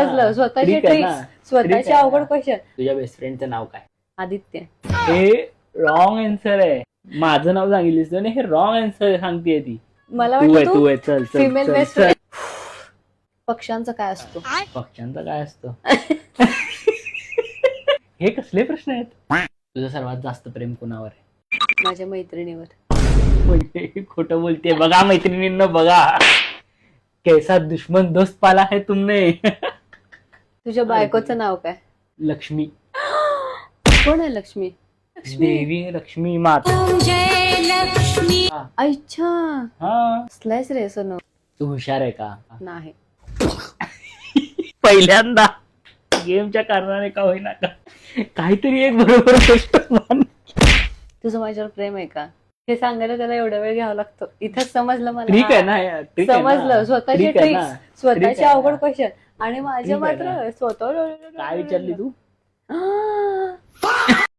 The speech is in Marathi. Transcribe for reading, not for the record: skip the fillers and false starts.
समजलं. स्वतःचे Trick आहे ना. ट्रिक्स, स्वतःचे Trick आहे अवघड ना. क्वेश्चन. तुझ्या बेस्ट फ्रेंडचं नाव काय? आदित्य. हे रॉंग आन्सर आहे. माझं नाव सांगितलीस तू, हे रॉंग आन्सर सांगतेय ती. मला तू आहे, वाटतं तू आहे. चल चल फिमेल चल, बेस्ट चल. फ्रेंड. पक्ष्यांचा काय असतो? पक्ष्यांचा काय असतो? हे कसले प्रश्न आहेत? तुझं सर्वात जास्त प्रेम कुणावर आहे? माझ्या मैत्रिणीवर. म्हणजे खोटं बोलते बघा मैत्रिणींना, बघा कैसा दुश्मन दोस्त पाला है तुमने. तुझ्या बायकोचं नाव काय? लक्ष्मी. कोण आहे लक्ष्मी? देवी लक्ष्मी माता. अच्छा, हा, स्लाइस रे सोनू. तू हुशार आहे का? नाही. पहिल्यांदा गेमच्या कारणाने का होईना का काहीतरी एक बरोबर गोष्ट मान. तुझं माझ्यावर प्रेम आहे का? हे सांगायला त्याला एवढा वेळ घ्यावा लागतो. इथंच समजलं मला. ठीक आहे ना यार, ठीक आहे ना. समजलं. स्वतःचे ठीक आहे ना. ट्रिक्स, स्वतःचे ठीक आहे अवघड ना. क्वेश्चन आणि माझे ठीक आहे मात्र स्वतः. काय विचारली तू?